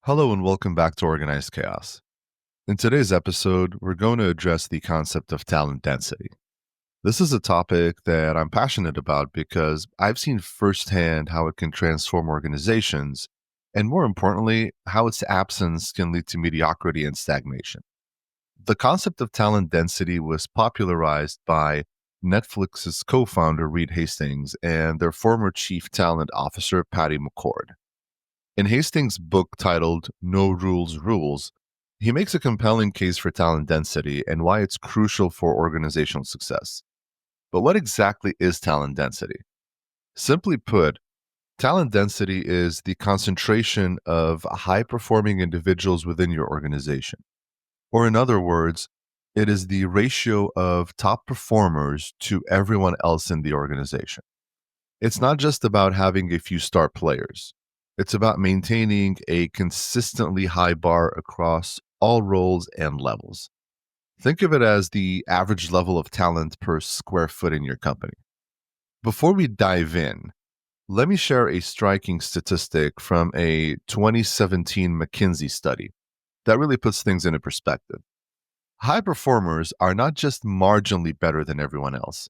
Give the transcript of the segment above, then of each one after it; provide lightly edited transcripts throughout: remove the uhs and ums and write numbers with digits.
Hello and welcome back to Organized Chaos. In today's episode, we're going to address the concept of talent density. This is a topic that I'm passionate about because I've seen firsthand how it can transform organizations, and more importantly, how its absence can lead to mediocrity and stagnation. The concept of talent density was popularized by Netflix's co founder, Reed Hastings, and their former chief talent officer, Patty McCord. In Hastings' book titled No Rules Rules, he makes a compelling case for talent density and why it's crucial for organizational success. But what exactly is talent density? Simply put, talent density is the concentration of high performing individuals within your organization. Or, in other words, it is the ratio of top performers to everyone else in the organization. It's not just about having a few star players. It's about maintaining a consistently high bar across all roles and levels. Think of it as the average level of talent per square foot in your company. Before we dive in, let me share a striking statistic from a 2017 McKinsey study that really puts things into perspective. High performers are not just marginally better than everyone else,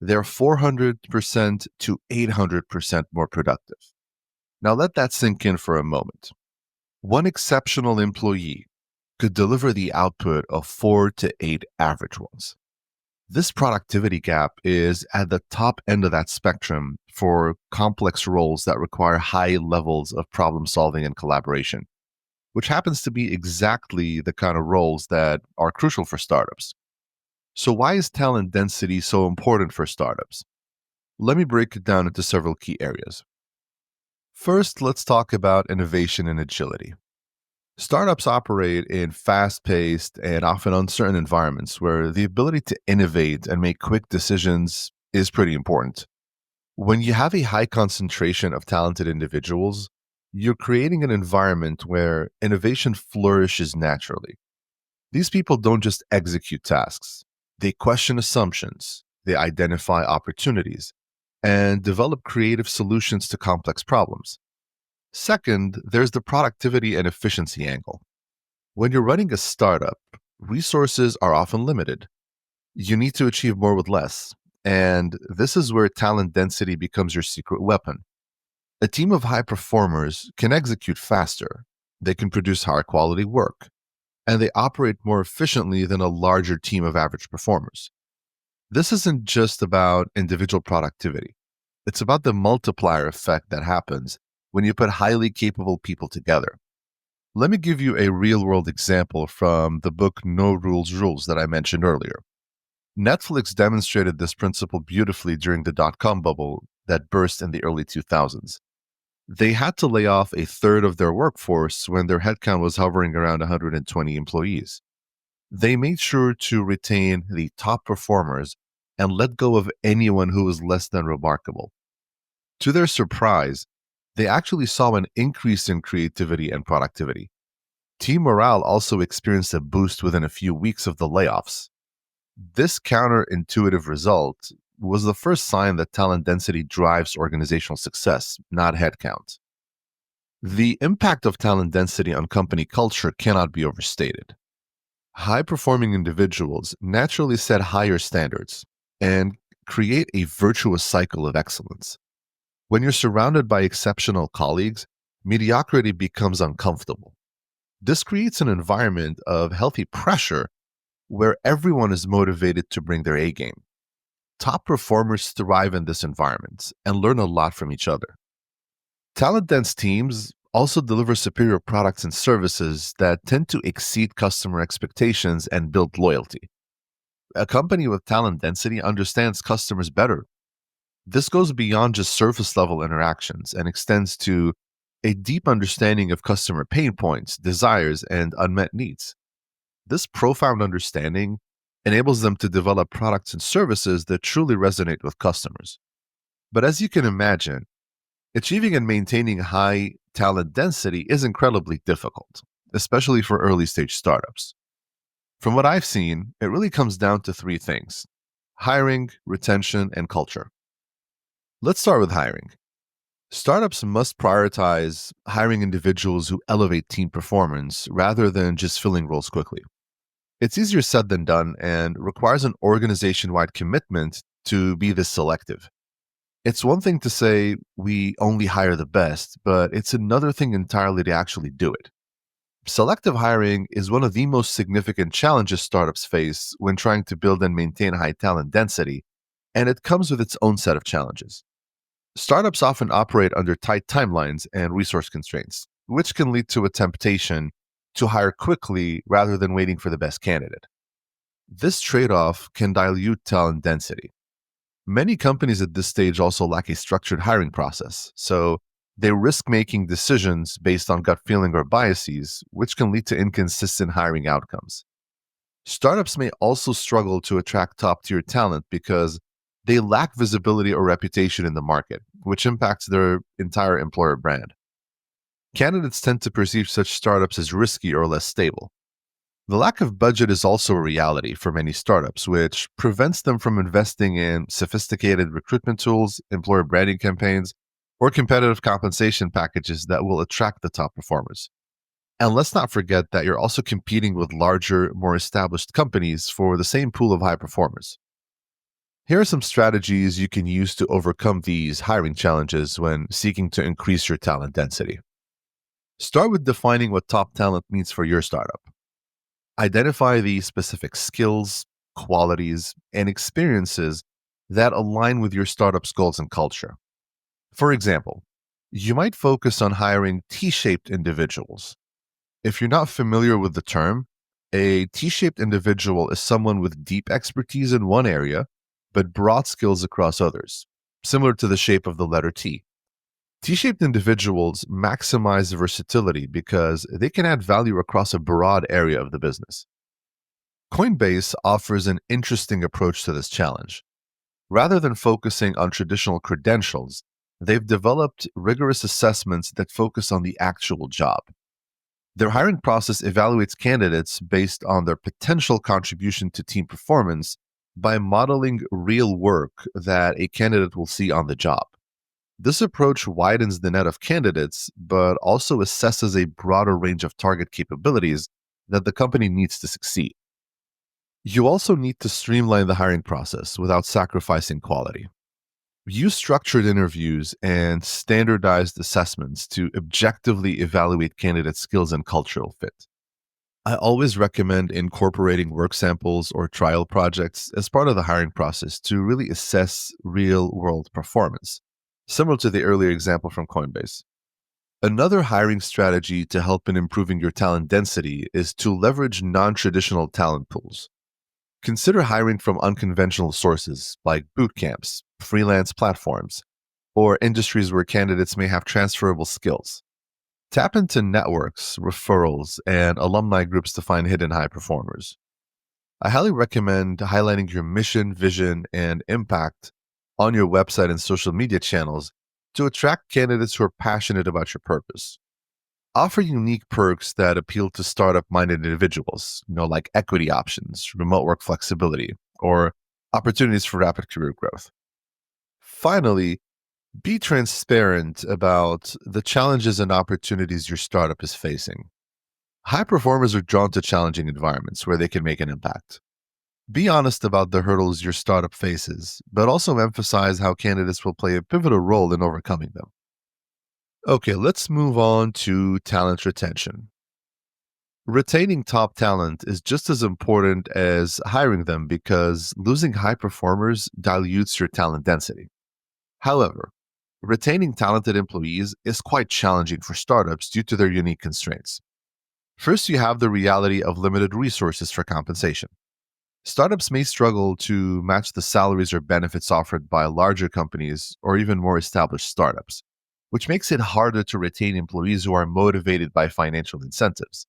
they're 400% to 800% more productive. Now let that sink in for a moment. One exceptional employee could deliver the output of 4 to 8 average ones. This productivity gap is at the top end of that spectrum for complex roles that require high levels of problem solving and collaboration, which happens to be exactly the kind of roles that are crucial for startups. So, why is talent density so important for startups? Let me break it down into several key areas. First, let's talk about innovation and agility. Startups operate in fast paced and often uncertain environments where the ability to innovate and make quick decisions is pretty important. When you have a high concentration of talented individuals, you're creating an environment where innovation flourishes naturally. These people don't just execute tasks, they question assumptions, they identify opportunities, and develop creative solutions to complex problems. Second, there's the productivity and efficiency angle. When you're running a startup, resources are often limited. You need to achieve more with less. And this is where talent density becomes your secret weapon. A team of high performers can execute faster, they can produce higher quality work, and they operate more efficiently than a larger team of average performers. This isn't just about individual productivity, it's about the multiplier effect that happens when you put highly capable people together. Let me give you a real world example from the book No Rules Rules that I mentioned earlier. Netflix demonstrated this principle beautifully during the dot-com bubble that burst in the early 2000s. They had to lay off a third of their workforce when their headcount was hovering around 120 employees. They made sure to retain the top performers and let go of anyone who was less than remarkable. To their surprise, they actually saw an increase in creativity and productivity. Team morale also experienced a boost within a few weeks of the layoffs. This counterintuitive result was the first sign that talent density drives organizational success, not headcount. The impact of talent density on company culture cannot be overstated. High performing individuals naturally set higher standards and create a virtuous cycle of excellence. When you're surrounded by exceptional colleagues, mediocrity becomes uncomfortable. This creates an environment of healthy pressure where everyone is motivated to bring their A game. Top performers thrive in this environment and learn a lot from each other. Talent dense teams also deliver superior products and services that tend to exceed customer expectations and build loyalty. A company with talent density understands customers better. This goes beyond just surface level interactions and extends to a deep understanding of customer pain points, desires, and unmet needs. This profound understanding enables them to develop products and services that truly resonate with customers. But as you can imagine, achieving and maintaining high talent density is incredibly difficult, especially for early stage startups. From what I've seen, it really comes down to three things: hiring, retention, and culture. Let's start with hiring. Startups must prioritize hiring individuals who elevate team performance rather than just filling roles quickly. It's easier said than done and requires an organization wide commitment to be this selective. It's one thing to say we only hire the best, but it's another thing entirely to actually do it. Selective hiring is one of the most significant challenges startups face when trying to build and maintain high talent density, and it comes with its own set of challenges. Startups often operate under tight timelines and resource constraints, which can lead to a temptation to hire quickly rather than waiting for the best candidate. This trade off can dilute talent density. Many companies at this stage also lack a structured hiring process, so they risk making decisions based on gut feeling or biases, which can lead to inconsistent hiring outcomes. Startups may also struggle to attract top tier talent because they lack visibility or reputation in the market, which impacts their entire employer brand. Candidates tend to perceive such startups as risky or less stable. The lack of budget is also a reality for many startups, which prevents them from investing in sophisticated recruitment tools, employer branding campaigns, or competitive compensation packages that will attract the top performers. And let's not forget that you're also competing with larger, more established companies for the same pool of high performers. Here are some strategies you can use to overcome these hiring challenges when seeking to increase your talent density. Start with defining what top talent means for your startup. Identify the specific skills, qualities, and experiences that align with your startup's goals and culture. For example, you might focus on hiring T shaped individuals. If you're not familiar with the term, a T shaped individual is someone with deep expertise in one area, but broad skills across others, similar to the shape of the letter T. T shaped individuals maximize versatility because they can add value across a broad area of the business. Coinbase offers an interesting approach to this challenge. Rather than focusing on traditional credentials, they've developed rigorous assessments that focus on the actual job. Their hiring process evaluates candidates based on their potential contribution to team performance by modeling real work that a candidate will see on the job. This approach widens the net of candidates, but also assesses a broader range of target capabilities that the company needs to succeed. You also need to streamline the hiring process without sacrificing quality. Use structured interviews and standardized assessments to objectively evaluate candidate skills and cultural fit. I always recommend incorporating work samples or trial projects as part of the hiring process to really assess real world performance, similar to the earlier example from Coinbase. Another hiring strategy to help in improving your talent density is to leverage non traditional talent pools. Consider hiring from unconventional sources like boot camps, freelance platforms, or industries where candidates may have transferable skills. Tap into networks, referrals, and alumni groups to find hidden high performers. I highly recommend highlighting your mission, vision, and impact on your website and social media channels to attract candidates who are passionate about your purpose. Offer unique perks that appeal to startup minded individuals, like equity options, remote work flexibility, or opportunities for rapid career growth. Finally, be transparent about the challenges and opportunities your startup is facing. High performers are drawn to challenging environments where they can make an impact. Be honest about the hurdles your startup faces, but also emphasize how candidates will play a pivotal role in overcoming them. Okay, let's move on to talent retention. Retaining top talent is just as important as hiring them because losing high performers dilutes your talent density. However, retaining talented employees is quite challenging for startups due to their unique constraints. First, you have the reality of limited resources for compensation. Startups may struggle to match the salaries or benefits offered by larger companies or even more established startups, which makes it harder to retain employees who are motivated by financial incentives.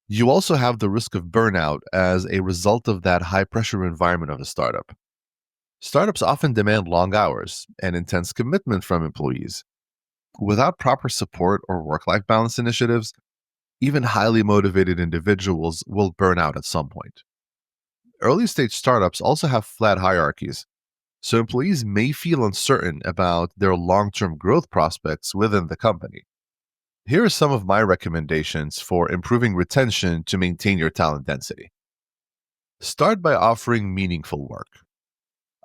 You also have the risk of burnout as a result of that high pressure environment of a startup. Startups often demand long hours and intense commitment from employees. Without proper support or work life balance initiatives, even highly motivated individuals will burn out at some point. Early stage startups also have flat hierarchies. So employees may feel uncertain about their long term growth prospects within the company. Here are some of my recommendations for improving retention to maintain your talent density. Start by offering meaningful work.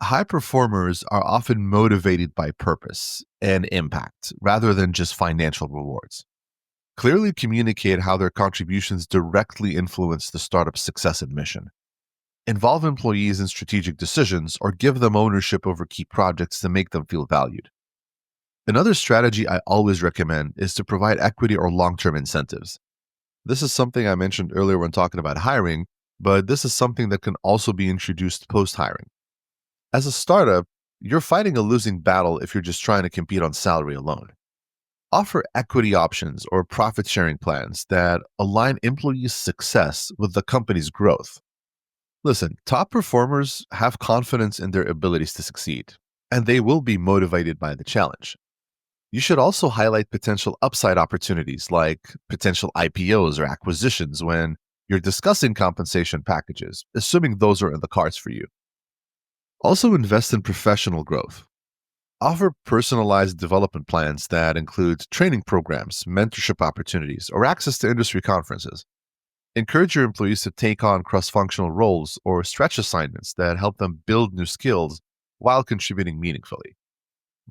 High performers are often motivated by purpose and impact rather than just financial rewards. Clearly communicate how their contributions directly influence the startup's success and mission. Involve employees in strategic decisions or give them ownership over key projects to make them feel valued. Another strategy I always recommend is to provide equity or long term incentives. This is something I mentioned earlier when talking about hiring, but this is something that can also be introduced post hiring. As a startup, you're fighting a losing battle if you're just trying to compete on salary alone. Offer equity options or profit sharing plans that align employees' success with the company's growth. Listen, top performers have confidence in their abilities to succeed, and they will be motivated by the challenge. You should also highlight potential upside opportunities like potential IPOs or acquisitions when you're discussing compensation packages, assuming those are in the cards for you. Also, invest in professional growth. Offer personalized development plans that include training programs, mentorship opportunities, or access to industry conferences. Encourage your employees to take on cross functional roles or stretch assignments that help them build new skills while contributing meaningfully.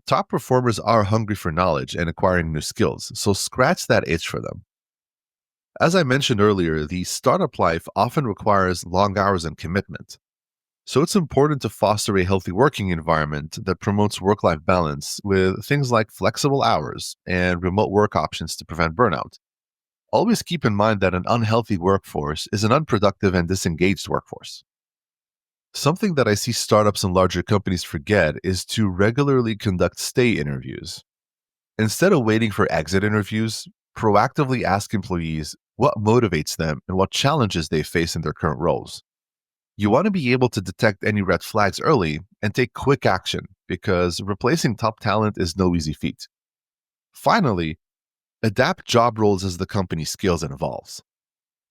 Top performers are hungry for knowledge and acquiring new skills, so scratch that itch for them. As I mentioned earlier, the startup life often requires long hours and commitment. So it's important to foster a healthy working environment that promotes work life balance with things like flexible hours and remote work options to prevent burnout. Always keep in mind that an unhealthy workforce is an unproductive and disengaged workforce. Something that I see startups and larger companies forget is to regularly conduct stay interviews. Instead of waiting for exit interviews, proactively ask employees what motivates them and what challenges they face in their current roles. You want to be able to detect any red flags early and take quick action because replacing top talent is no easy feat. Finally, adapt job roles as the company scales and evolves.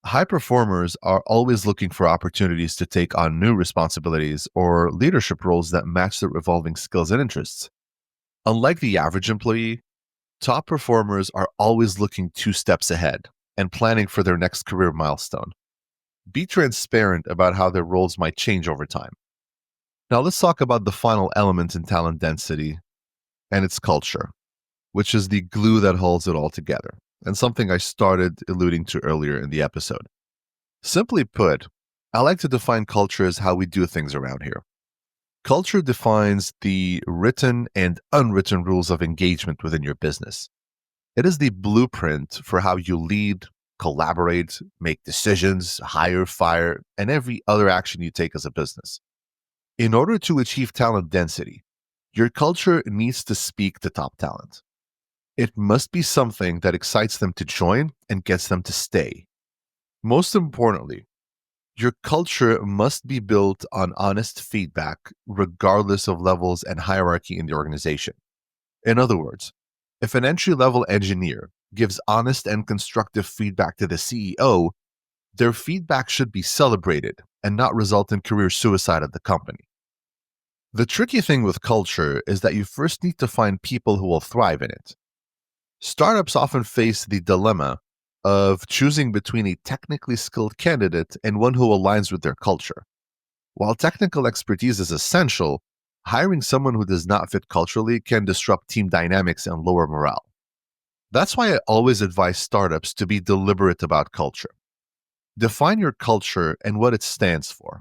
High performers are always looking for opportunities to take on new responsibilities or leadership roles that match their evolving skills and interests. Unlike the average employee, top performers are always looking 2 steps ahead and planning for their next career milestone. Be transparent about how their roles might change over time. Now, let's talk about the final element in talent density, and it's culture, which is the glue that holds it all together, and something I started alluding to earlier in the episode. Simply put, I like to define culture as how we do things around here. Culture defines the written and unwritten rules of engagement within your business. It is the blueprint for how you lead, collaborate, make decisions, hire, fire, and every other action you take as a business. In order to achieve talent density, your culture needs to speak to top talent. It must be something that excites them to join and gets them to stay. Most importantly, your culture must be built on honest feedback, regardless of levels and hierarchy in the organization. In other words, if an entry level engineer gives honest and constructive feedback to the CEO, their feedback should be celebrated and not result in career suicide at the company. The tricky thing with culture is that you first need to find people who will thrive in it. Startups often face the dilemma of choosing between a technically skilled candidate and one who aligns with their culture. While technical expertise is essential, hiring someone who does not fit culturally can disrupt team dynamics and lower morale. That's why I always advise startups to be deliberate about culture. Define your culture and what it stands for.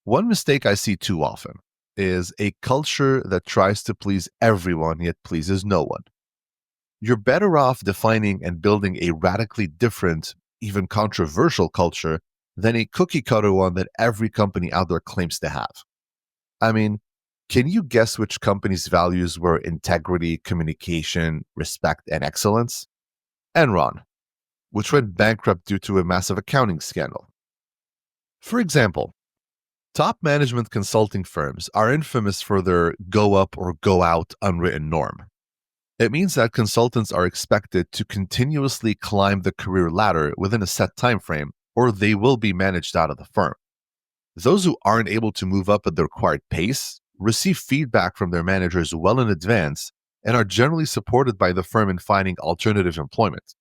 One mistake I see too often is a culture that tries to please everyone yet pleases no one. You're better off defining and building a radically different, even controversial culture than a cookie cutter one that every company out there claims to have. I mean, can you guess which company's values were integrity, communication, respect, and excellence? Enron, which went bankrupt due to a massive accounting scandal. For example, top management consulting firms are infamous for their go up or go out unwritten norm. It means that consultants are expected to continuously climb the career ladder within a set time frame, or they will be managed out of the firm. Those who aren't able to move up at the required pace receive feedback from their managers well in advance, and are generally supported by the firm in finding alternative employment.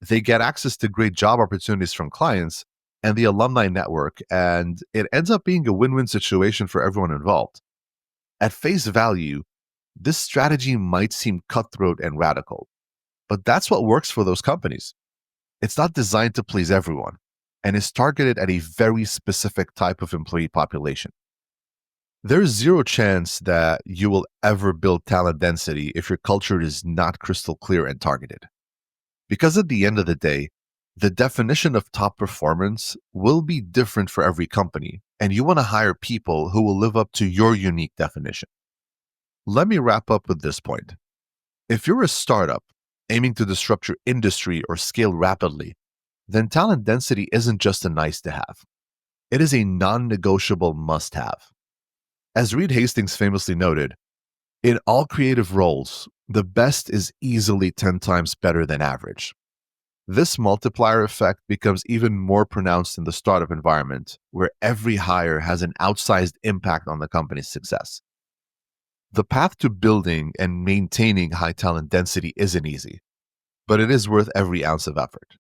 They get access to great job opportunities from clients and the alumni network, and it ends up being a win-win situation for everyone involved. At face value, this strategy might seem cutthroat and radical, but that's what works for those companies. It's not designed to please everyone and is targeted at a very specific type of employee population. There's zero chance that you will ever build talent density if your culture is not crystal clear and targeted. Because at the end of the day, the definition of top performance will be different for every company, and you want to hire people who will live up to your unique definition. Let me wrap up with this point. If you're a startup aiming to disrupt your industry or scale rapidly, then talent density isn't just a nice to have. It is a non-negotiable must-have. As Reed Hastings famously noted, in all creative roles, the best is easily 10 times better than average. This multiplier effect becomes even more pronounced in the startup environment, where every hire has an outsized impact on the company's success. The path to building and maintaining high talent density isn't easy, but it is worth every ounce of effort.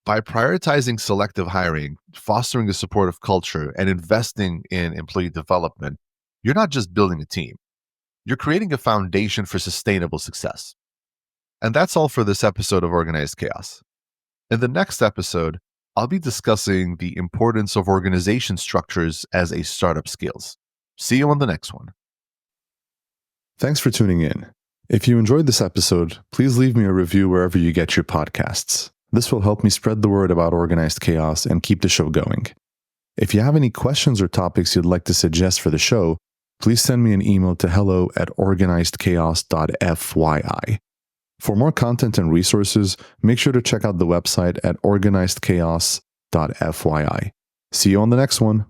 By prioritizing selective hiring, fostering a supportive culture, and investing in employee development, you're not just building a team. You're creating a foundation for sustainable success. And that's all for this episode of Organized Chaos. In the next episode, I'll be discussing the importance of organization structures as a startup scales. See you on the next one. Thanks for tuning in. If you enjoyed this episode, please leave me a review wherever you get your podcasts. This will help me spread the word about Organized Chaos and keep the show going. If you have any questions or topics you'd like to suggest for the show, please send me an email to hello@organizedchaos.fyi. For more content and resources, make sure to check out the website at organizedchaos.fyi. See you on the next one.